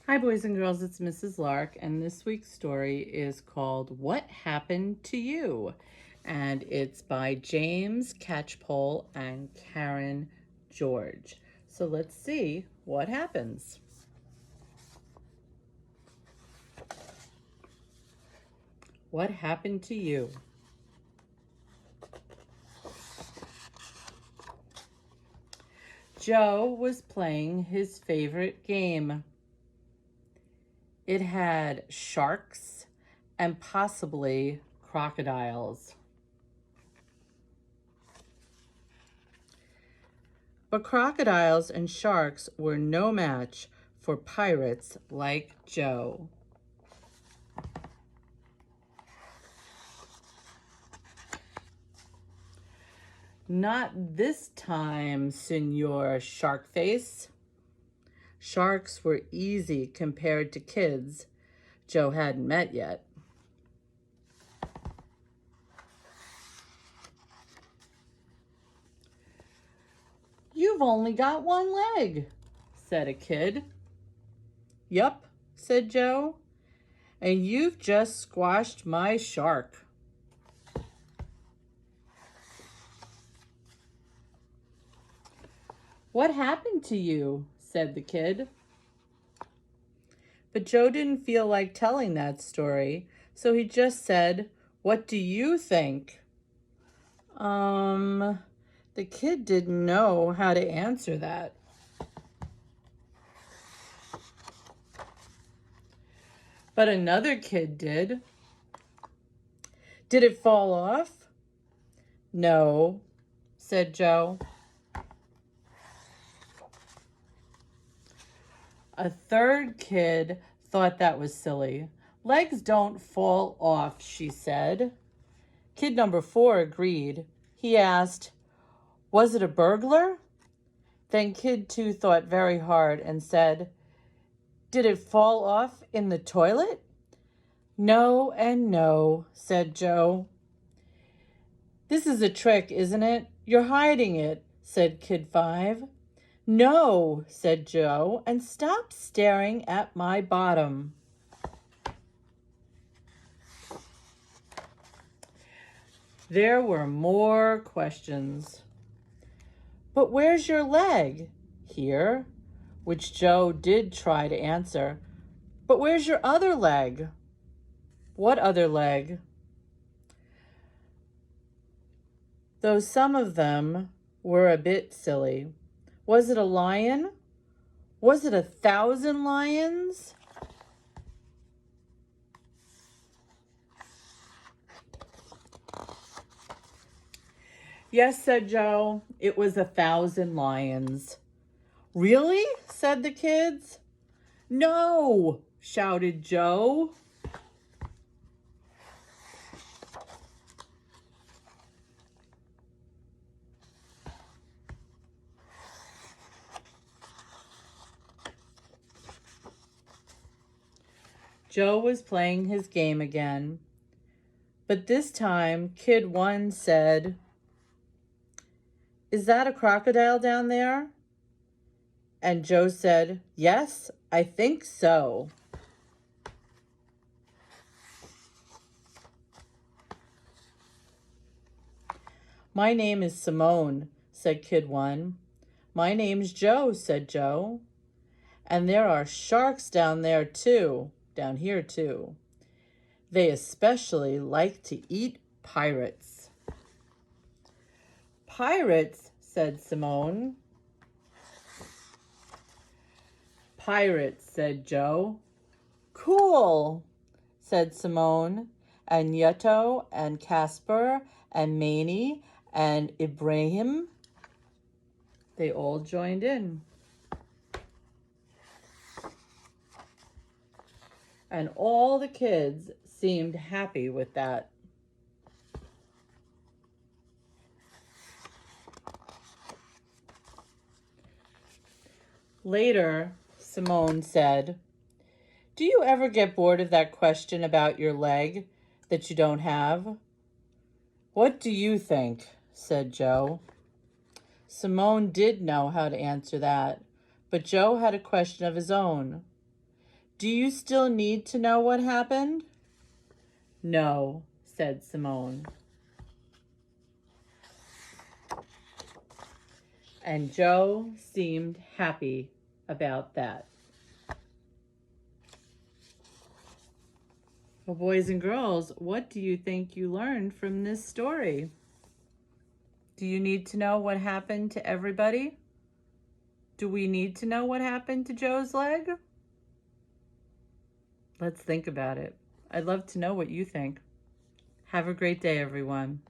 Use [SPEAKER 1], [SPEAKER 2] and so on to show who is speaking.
[SPEAKER 1] Hi, boys and girls, it's Mrs. Lark, and this week's story is called What Happened to You? And it's by James Catchpole and Karen George. So let's see what happens. What happened to you? Joe was playing his favorite game. It had sharks and possibly crocodiles. But crocodiles and sharks were no match for pirates like Joe. Not this time, Senor Sharkface. Sharks were easy compared to kids Joe hadn't met yet. You've only got one leg, said a kid. Yup, said Joe, and you've just squashed my shark. What happened to you? Said the kid. But Joe didn't feel like telling that story, so he just said, "What do you think?" The kid didn't know how to answer that. But another kid did. Did it fall off? No, said Joe. A third kid thought that was silly. Legs don't fall off, she said. Kid number 4 agreed. He asked, was it a burglar? Then kid 2 thought very hard and said, did it fall off in the toilet? No and no, said Joe. This is a trick, isn't it? You're hiding it, said kid 5. No, said Joe, and stop staring at my bottom. There were more questions. But where's your leg? Here, which Joe did try to answer. But where's your other leg? What other leg? Though some of them were a bit silly. Was it a lion? Was it 1,000 lions? Yes, said Joe, it was 1,000 lions. Really? Said the kids. No, shouted Joe. Joe was playing his game again. But this time, kid 1 said, is that a crocodile down there? And Joe said, yes, I think so. My name is Simone, said kid 1. My name's Joe, said Joe. And there are sharks down there too, down here too. They especially like to eat pirates. Pirates, said Simone. Pirates, said Joe. Cool, said Simone, and Yato, and Casper, and Maney, and Ibrahim. They all joined in. And all the kids seemed happy with that. Later, Simone said, do you ever get bored of that question about your leg that you don't have? What do you think? Said Joe. Simone did know how to answer that, but Joe had a question of his own. Do you still need to know what happened? No, said Simone. And Joe seemed happy about that. Well, boys and girls, what do you think you learned from this story? Do you need to know what happened to everybody? Do we need to know what happened to Joe's leg? Let's think about it. I'd love to know what you think. Have a great day, everyone.